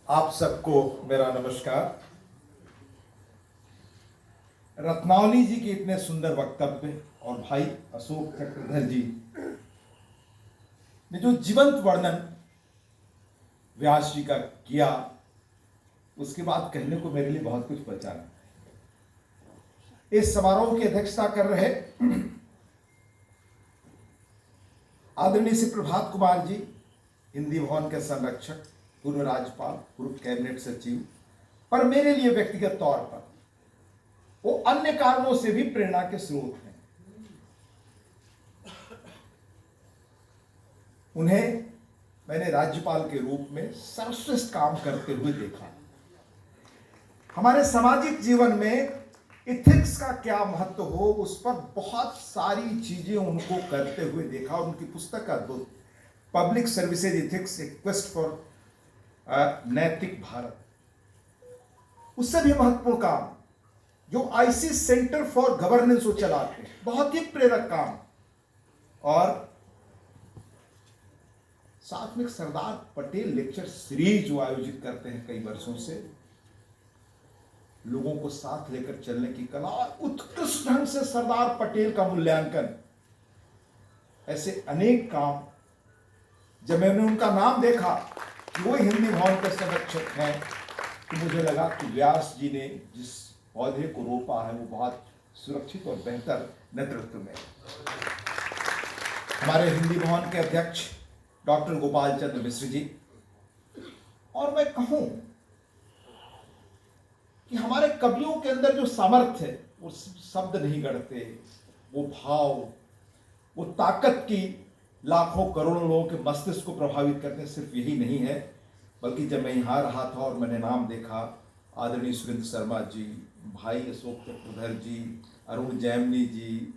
आप सबको मेरा नमस्कार। रत्नावली जी के इतने सुंदर वक्तव्य और भाई अशोक चक्रधर जी ने जो जीवंत वर्णन व्यास जी का किया, उसके बाद कहने को मेरे लिए बहुत कुछ बचा नहीं। इस समारोह की अध्यक्षता कर रहे आदरणीय श्री प्रभात कुमार जी, हिंदी भवन के संरक्षक, पूर्व राज्यपाल, पूर्व कैबिनेट सचिव, पर मेरे लिए व्यक्तिगत तौर पर वो अन्य कारणों से भी प्रेरणा के स्रोत हैं। उन्हें मैंने राज्यपाल के रूप में सर्वश्रेष्ठ काम करते हुए देखा। हमारे सामाजिक जीवन में इथिक्स का क्या महत्व हो, उस पर बहुत सारी चीजें उनको करते हुए देखा। और उनकी पुस्तक का अद्भुत public services ethics, A quest for नैतिक भारत, उससे भी महत्वपूर्ण काम जो आईसी सेंटर फॉर गवर्नेंस वो चलाते हैं, बहुत ही प्रेरक काम। और साथ में सरदार पटेल लेक्चर सीरीज जो आयोजित करते हैं कई वर्षों से, लोगों को साथ लेकर चलने की कला और उत्कृष्ट ढंग से सरदार पटेल का मूल्यांकन, ऐसे अनेक काम। जब मैंने उनका नाम देखा कि वो हिंदी भवन के संरक्षक हैं, तो मुझे लगा कि व्यास जी ने जिस पौधे को रोपा है वो बहुत सुरक्षित और बेहतर नेतृत्व में। हमारे हिंदी भवन के अध्यक्ष डॉक्टर गोपाल चंद्र मिश्र जी, और मैं कहूं कि हमारे कवियों के अंदर जो सामर्थ्य है, वो शब्द नहीं गढ़ते, वो भाव, वो ताकत की लाखों करोड़ों लोगों के मस्तिष्क को प्रभावित करते हैं। सिर्फ यही नहीं है, बल्कि जब मैं यहाँ रहा था और मैंने नाम देखा, आदरणीय सुरेंद्र शर्मा जी, भाई अशोक चक्रधर जी, अरुण जैमिनी जी,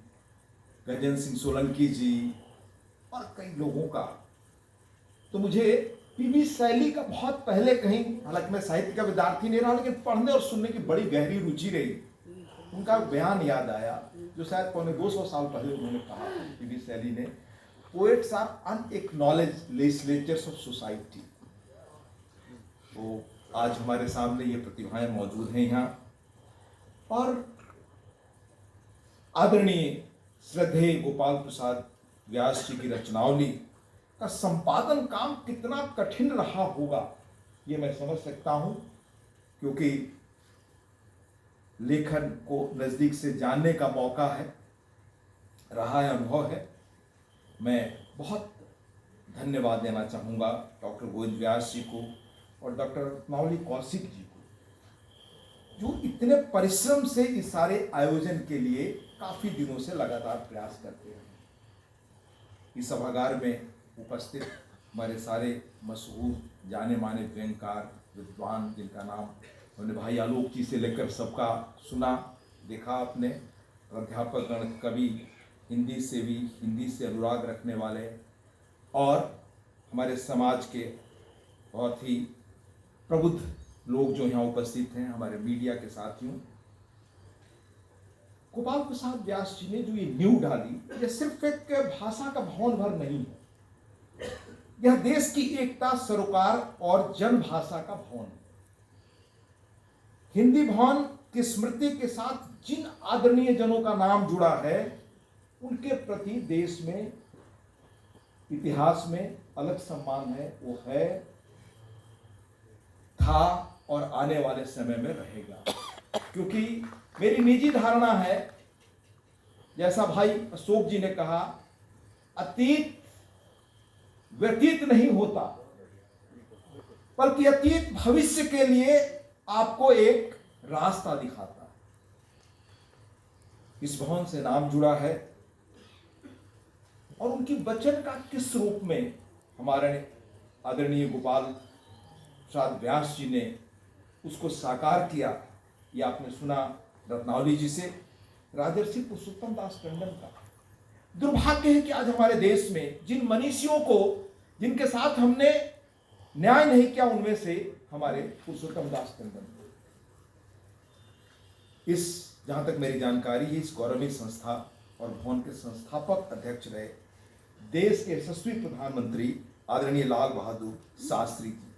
गजेंद्र सिंह सोलंकी जी और कई लोगों का, तो मुझे पीवी शैली का बहुत पहले कहीं, हालांकि मैं साहित्य का विद्यार्थी नहीं रहा, लेकिन पढ़ने और सुनने की बड़ी गहरी रुचि रही। उनका बयान याद आया जो शायद पौने 200 साल पहले उन्होंने कहा, पीवी शैली ने, poets are unacknowledged legislators of society. तो आज हमारे सामने ये प्रतिभाएं मौजूद हैं यहाँ। और आदरणीय श्रद्धेय गोपाल प्रसाद व्यास जी की रचनावली का संपादन काम कितना कठिन रहा होगा, ये मैं समझ सकता हूं, क्योंकि लेखन को नजदीक से जानने का मौका है, रहा है, अनुभव है। मैं बहुत धन्यवाद देना चाहूंगा डॉक्टर गोविंद व्यास जी को और डॉक्टर रत्नावली कौशिक जी को, जो इतने परिश्रम से इस सारे आयोजन के लिए काफी दिनों से लगातार प्रयास करते हैं। इस सभागार में उपस्थित हमारे सारे मशहूर जाने माने व्यंगकार, विद्वान, जिनका नाम हमने भाई आलोक जी से लेकर सबका सुना, देखा आपने, अध्यापक गण, कवि, हिंदी से भी, हिंदी से अनुराग रखने वाले, और हमारे समाज के बहुत ही प्रबुद्ध लोग जो यहाँ उपस्थित हैं, हमारे मीडिया के साथियों। गोपाल प्रसाद व्यास जी ने जो ये नींव डाली, यह सिर्फ एक भाषा का भवन भर नहीं है, यह देश की एकता, सरोकार और जनभाषा का भवन है। हिंदी भवन की स्मृति के साथ जिन आदरणीय जनों का नाम जुड़ा है, उनके प्रति देश में, इतिहास में अलग सम्मान है। वो है, था और आने वाले समय में रहेगा। क्योंकि मेरी निजी धारणा है, जैसा भाई अशोक जी ने कहा, अतीत व्यतीत नहीं होता, बल्कि अतीत भविष्य के लिए आपको एक रास्ता दिखाता है। इस भवन से नाम जुड़ा है और उनकी वचन का किस रूप में हमारे आदरणीय गोपाल प्रसाद व्यास जी ने उसको साकार किया, ये आपने सुना रत्नावली जी से, राजर्षि पुरुषोत्तम दास टंडन का। दुर्भाग्य है कि आज हमारे देश में जिन मनीषियों को, जिनके साथ हमने न्याय नहीं किया, उनमें से हमारे पुरुषोत्तम दास टंडन, इस, जहां तक मेरी जानकारी है, इस गौरवी संस्था और भवन के संस्थापक अध्यक्ष रहे देश के यशस्वी प्रधानमंत्री आदरणीय लाल बहादुर शास्त्री जी।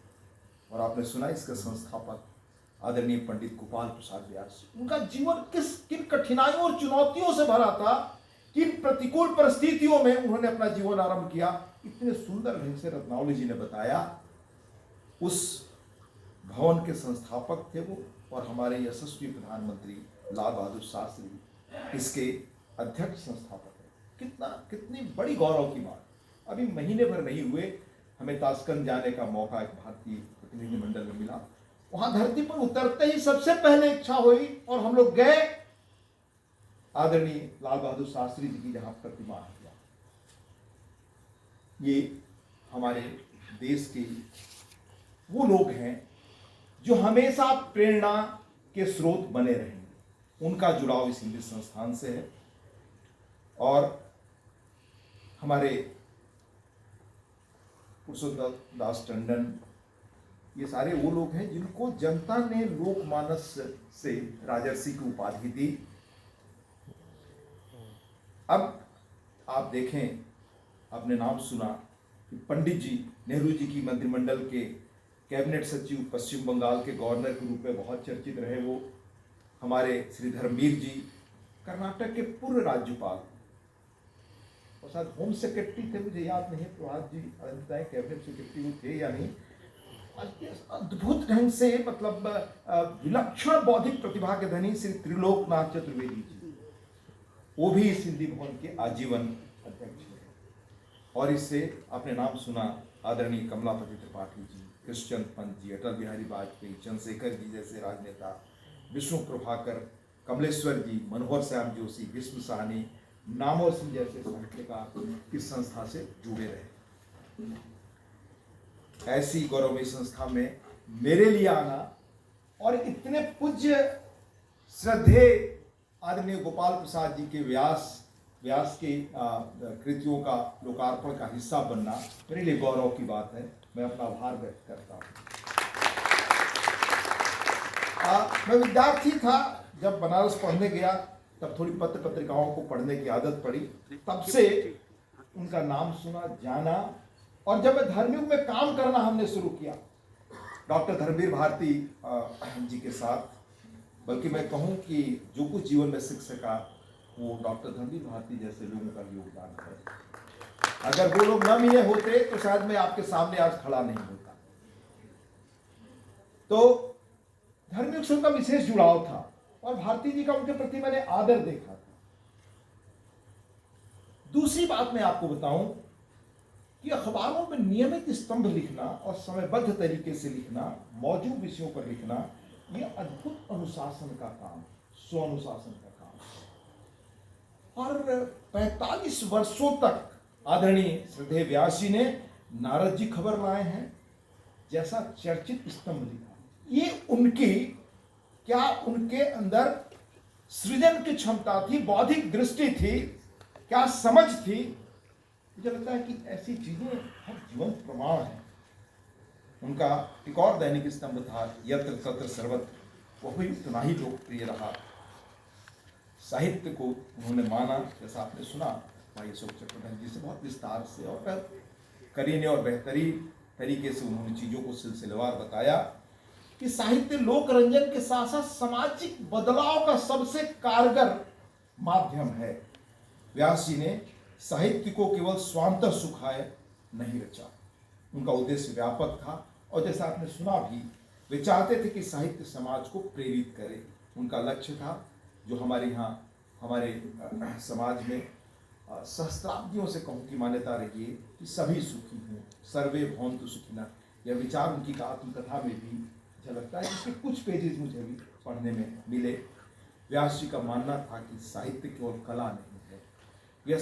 और आपने सुना इसका संस्थापक आदरणीय पंडित गोपाल प्रसाद व्यास जी। उनका जीवन किन कठिनाइयों और चुनौतियों से भरा था, किन प्रतिकूल परिस्थितियों में उन्होंने अपना जीवन आरंभ किया, इतने सुंदर ढंग से रत्नावली जी ने बताया। उस भवन के संस्थापक थे वो, और हमारे यशस्वी प्रधानमंत्री लाल बहादुर शास्त्री इसके अध्यक्ष संस्थापक है। कितनी बड़ी गौरव की बात। अभी महीने भर नहीं हुए हमें ताशकंद जाने का मौका एक भारतीय प्रतिनिधिमंडल में मिला। वहां धरती पर उतरते ही सबसे पहले इच्छा हुई और हम लोग गए आदरणीय लाल बहादुर शास्त्री जी की जहां प्रतिमा है। ये हमारे देश के वो लोग हैं जो हमेशा प्रेरणा के स्रोत बने रहेंगे। उनका जुड़ाव इस हिंदी संस्थान से है। और हमारे पुरुषोत्तम दास टंडन, ये सारे वो लोग हैं जिनको जनता ने लोकमानस से राजर्षि की उपाधि दी। अब आप देखें, आपने नाम सुना कि पंडित जी, नेहरू जी की मंत्रिमंडल के कैबिनेट सचिव, पश्चिम बंगाल के गवर्नर के रूप में बहुत चर्चित रहे वो। हमारे श्री धर्मवीर जी कर्नाटक के पूर्व राज्यपाल, और शायद होम सेक्रेटरी थे, मुझे याद नहीं, प्रभात जी बताएं कैबिनेट सेक्रेटरी वो थे या नहीं। अद्भुत ढंग से, मतलब विलक्षण बौद्धिक प्रतिभा के धनी श्री त्रिलोकनाथ चतुर्वेदी जी, वो भी इस हिंदी भवन के आजीवन अध्यक्ष हैं। और इससे आपने नाम सुना आदरणीय कमलापति त्रिपाठी जी, कृष्णचंद्र पंत जी, अटल बिहारी वाजपेयी, चंद्रशेखर जी जैसे राजनेता, विष्णु प्रभाकर, कमलेश्वर जी, मनोहर श्याम जोशी, भीष्म साहनी, नामवर सिंह जैसे साहित्यकार इस संस्था से जुड़े रहे। ऐसी गौरवमयी संस्था में मेरे लिए आना और इतने पूज्य श्रद्धेय आदरणीय गोपाल प्रसाद जी के व्यास के कृतियों का लोकार्पण का हिस्सा बनना मेरे लिए गौरव की बात है। मैं अपना आभार व्यक्त करता हूँ। मैं विद्यार्थी था जब बनारस पढ़ने गया, तब थोड़ी पत्र पत्रिकाओं को पढ़ने की आदत पड़ी। तब से उनका नाम सुना, जाना, और जब मैं धर्मयुग में काम करना हमने शुरू किया डॉक्टर धर्मवीर भारती जी के साथ, बल्कि मैं कहूँ कि जो कुछ जीवन में सीख सका वो डॉक्टर धर्मवीर भारती जैसे लोगों का योगदान है। अगर वो लोग न मिले होते तो शायद मैं आपके सामने आज खड़ा नहीं होता। तो धर्मयुग से उनका विशेष जुड़ाव था और भारती जी का उनके प्रति मैंने आदर देखा था। दूसरी बात मैं आपको बताऊं कि अखबारों में नियमित स्तंभ लिखना और समयबद्ध तरीके से लिखना, मौजूद विषयों पर लिखना, यह अद्भुत अनुशासन का काम, स्वअनुशासन का काम। और 45 वर्षों तक आदरणीय श्रद्धेय व्यास जी ने नारद जी खबर लाए हैं जैसा चर्चित स्तंभ लिखा। ये उनके अंदर सृजन की क्षमता थी, बौद्धिक दृष्टि थी, क्या समझ थी। मुझे लगता है कि ऐसी चीजें हर जीवंत प्रमाण है। उनका एक और दैनिक स्तंभ था यत्र तत्र सर्वत्र, वह भी उतना ही लोकप्रिय रहा। साहित्य को उन्होंने माना, जैसा आपने सुना भाई अशोक चक्रधर जी से बहुत विस्तार से और करीने और बेहतरीन तरीके से उन्होंने चीजों को सिलसिलेवार बताया कि साहित्य लोक रंजन के साथ साथ सामाजिक बदलाव का सबसे कारगर माध्यम है। व्यास जी ने साहित्य को केवल स्वांतः सुखाय नहीं रचा, उनका उद्देश्य व्यापक था। और जैसा आपने सुना भी, वे चाहते थे कि साहित्य समाज को प्रेरित करे। उनका लक्ष्य था, जो हमारे यहाँ हमारे समाज में सहस्त्राब्दियों से कहूँ की मान्यता रही है कि सभी सुखी हों, सर्वे भवन्तु सुखिनः। यह विचार उनकी आत्मकथा में भी झलकता है, जिसके कुछ पेजेस मुझे भी पढ़ने में मिले। व्यास जी का मानना था कि साहित्य केवल कला नहीं है, यह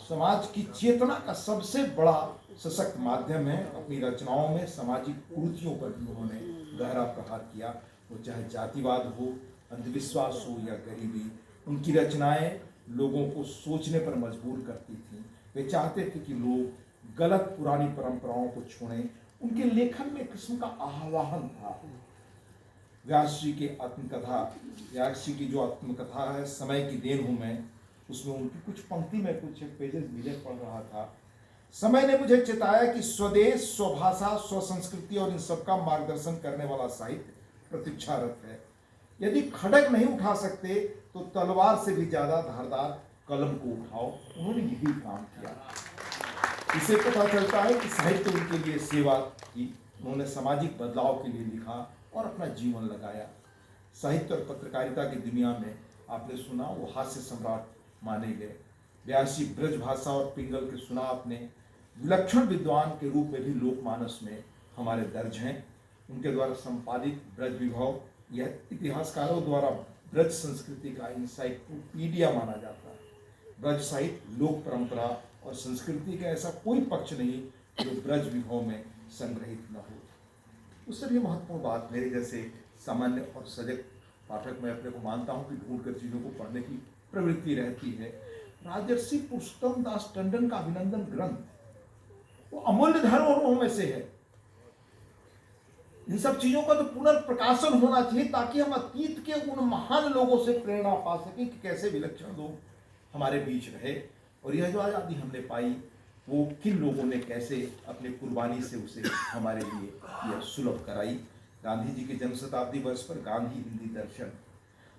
समाज की चेतना का सबसे बड़ा सशक्त माध्यम है। अपनी रचनाओं में सामाजिक कुरीतियों पर भी उन्होंने गहरा प्रहार किया, वो चाहे जातिवाद हो, अंधविश्वास हो या गरीबी। उनकी रचनाएं लोगों को सोचने पर मजबूर करती थीं। वे चाहते थे कि लोग गलत पुरानी परंपराओं को छोड़ें। उनके लेखन में एक किस्म का आह्वान था। व्यास जी की जो आत्मकथा है समय की देन हूँ मैं, उसमें उनकी कुछ पंक्ति में कुछ पेजेस मिले पढ़ रहा था। समय ने मुझे चेताया कि स्वदेश, स्वभाषा, स्वसंस्कृति और इन सबका मार्गदर्शन करने वाला साहित्य प्रतीक्षारत है। यदि खड़ग नहीं उठा सकते तो तलवार से भी ज्यादा धारदार कलम को उठाओ। उन्होंने यही काम किया। इसे पता चलता है कि साहित्य उनके लिए सेवा की। उन्होंने सामाजिक बदलाव के लिए लिखा और अपना जीवन लगाया। साहित्य और पत्रकारिता की दुनिया में आपने सुना वो हास्य सम्राट माने गए। व्यासी ब्रज भाषा और पिंगल के सुना आपने विलक्षण विद्वान के रूप में भी लोकमानस में हमारे दर्ज हैं। उनके द्वारा संपादित ब्रज विभव यह इतिहासकारों द्वारा ब्रज संस्कृति का इंसाइक्लोपीडिया माना जाता है। ब्रज साहित्य, लोक परंपरा और संस्कृति का ऐसा कोई पक्ष नहीं जो ब्रज विभव में संग्रहित न हो। उससे भी महत्वपूर्ण बात, मेरे जैसे सामान्य और सजग पाठक मैं अपने को मानता हूँ कि ढूंढकर चीजों को पढ़ने की प्रवृत्ति रहती है। राजर्षि पुरुषोत्तम दास टंडन का अभिनंदन ग्रंथ वो अमूल्य धरोहरों में से है। इन सब चीजों का तो पुनर्प्रकाशन होना चाहिए ताकि हम अतीत के उन महान लोगों से प्रेरणा पा सकें कि कैसे विलक्षण लोग हमारे बीच रहे और यह जो आज़ादी हमने पाई वो किन लोगों ने कैसे अपनी कुर्बानी से उसे हमारे लिए यह सुलभ कराई। गांधी जी के जन्म शताब्दी वर्ष पर गांधी हिंदी दर्शन,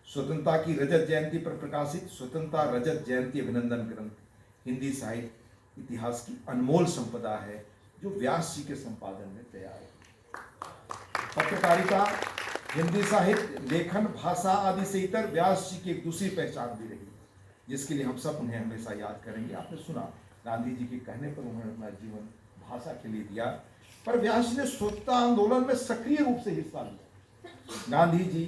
स्वतंत्रता की रजत जयंती पर प्रकाशित स्वतंत्रता रजत जयंती अभिनंदन ग्रंथ हिंदी साहित्य इतिहास की अनमोल संपदा है जो व्यास जी के संपादन में तैयार है। पत्रकारिता, हिंदी साहित्य, लेखन, भाषा आदि से इतर व्यास जी की एक दूसरी पहचान भी रही जिसके लिए हम सब उन्हें हमेशा याद करेंगे। आपने सुना गांधी जी के कहने पर उन्होंने अपना जीवन भाषा के लिए दिया, पर व्यास जी ने स्वतंत्रता आंदोलन में सक्रिय रूप से हिस्सा लिया। गांधी जी,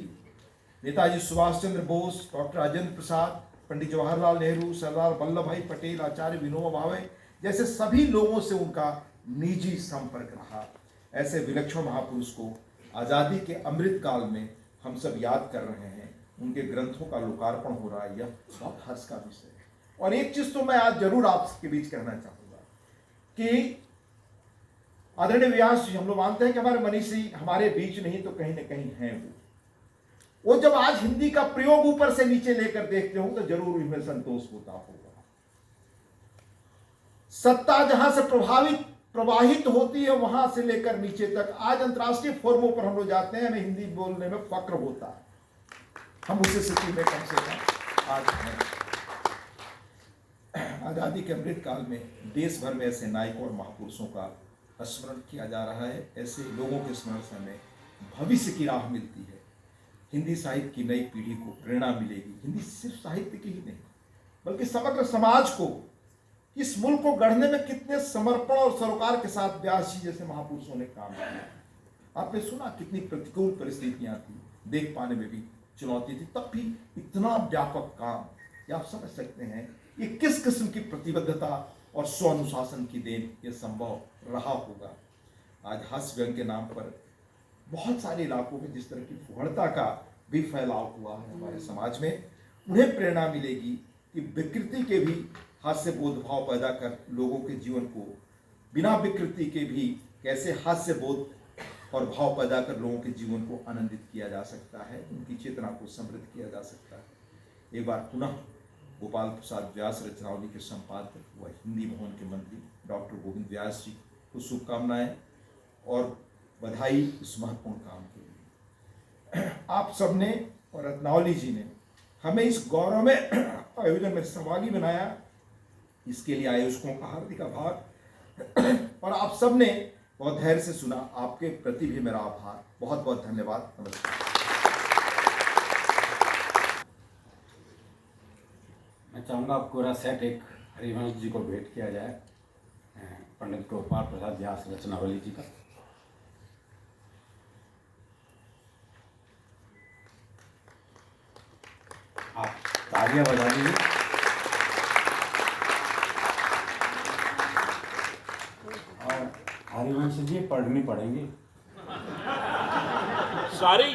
नेताजी सुभाष चंद्र बोस, डॉक्टर राजेंद्र प्रसाद, पंडित जवाहरलाल नेहरू, सरदार वल्लभ भाई पटेल, आचार्य विनोबा भावे जैसे सभी लोगों से उनका निजी संपर्क रहा। ऐसे विलक्षण महापुरुष को आज़ादी के अमृत काल में हम सब याद कर रहे हैं। उनके ग्रंथों का लोकार्पण हो रहा है, यह बहुत हर्ष का विषय है। और एक चीज तो मैं आज जरूर आपके बीच कहना चाहूंगा कि आदरणीय व्यास जी, हम लोग मानते हैं कि हमारे मनीषी हमारे बीच नहीं तो कहीं ना कहीं हैं वो जब आज हिंदी का प्रयोग ऊपर से नीचे लेकर देखते हो तो जरूर उनमें संतोष होता होगा। सत्ता जहां से प्रवाहित होती है वहां से लेकर नीचे तक आज अंतर्राष्ट्रीय फोरमों पर हम लोग जाते हैं, हमें हिंदी बोलने में फक्र होता है। हम उसी स्थिति में कम से कम आज हैं। आजादी के अमृत काल में देश भर में ऐसे नायकों और महापुरुषों का स्मरण किया जा रहा है। ऐसे लोगों के स्मरण से हमें भविष्य की राह मिलती है। हिंदी साहित्य की नई पीढ़ी को प्रेरणा मिलेगी। हिंदी सिर्फ साहित्य की ही नहीं बल्कि समग्र समाज को, इस मुल्क को गढ़ने में कितने समर्पण और सरोकार के साथ व्यास जी जैसे महापुरुषों ने काम किया। आपने सुना कितनी प्रतिकूल परिस्थितियां थी, देख पाने में भी चुनौती थी, तब भी इतना व्यापक काम, ये आप समझ सकते हैं ये किस किस्म की प्रतिबद्धता और स्वानुशासन की देन ये संभव रहा होगा। आज हास्य व्यंग के नाम पर बहुत सारे इलाकों में जिस तरह की फुहड़ता का भी फैलाव हुआ है हमारे समाज में, उन्हें प्रेरणा मिलेगी कि विकृति के भी हास्य बोध भाव पैदा कर लोगों के जीवन को बिना विकृति के भी कैसे हास्य बोध और भाव पैदा कर लोगों के जीवन को आनंदित किया जा सकता है, उनकी चेतना को समृद्ध किया जा सकता है। एक बार पुनः गोपाल प्रसाद व्यास रचनावली के संपादक व हिंदी भवन के मंत्री डॉक्टर गोविंद व्यास जी को शुभकामनाएं और बधाई इस महत्वपूर्ण काम के लिए। आप सबने और रत्नावली जी ने हमें इस गौरव में आयोजन में सहभागी बनाया, इसके लिए आयोजकों का हार्दिक आभार और आप सबने बहुत धैर्य से सुना, आपके प्रति भी मेरा आभार। बहुत बहुत धन्यवाद। नमस्कार। मैं चाहूँगा आपको पूरा सेट एक हरिवंश जी को भेंट किया जाए, पंडित गोपाल प्रसाद व्यास रचनावली जी का। आप तालियां बजा दीजिए। और हरिवंश जी पढ़नी पड़ेंगी सारी।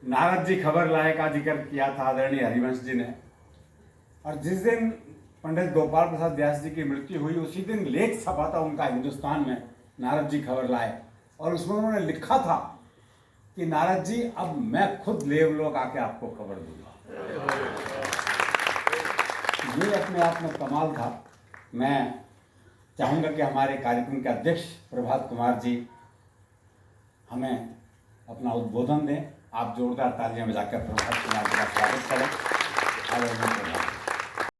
नारद जी खबर लाए का जिक्र किया था आदरणीय हरिवंश जी ने, और जिस दिन पंडित गोपाल प्रसाद व्यास जी की मृत्यु हुई उसी दिन लेख छपा था उनका हिंदुस्तान में, नारद जी खबर लाए, और उसमें उन्होंने लिखा था कि नारद जी अब मैं खुद लेवलोक आके आपको खबर दूंगा। ये अपने आप में कमाल था। मैं चाहूँगा कि हमारे कार्यक्रम के अध्यक्ष प्रभात कुमार जी हमें अपना उद्बोधन दें। आप जोरदार तालियां बजाकर प्रभात कुमार जी का स्वागत करें।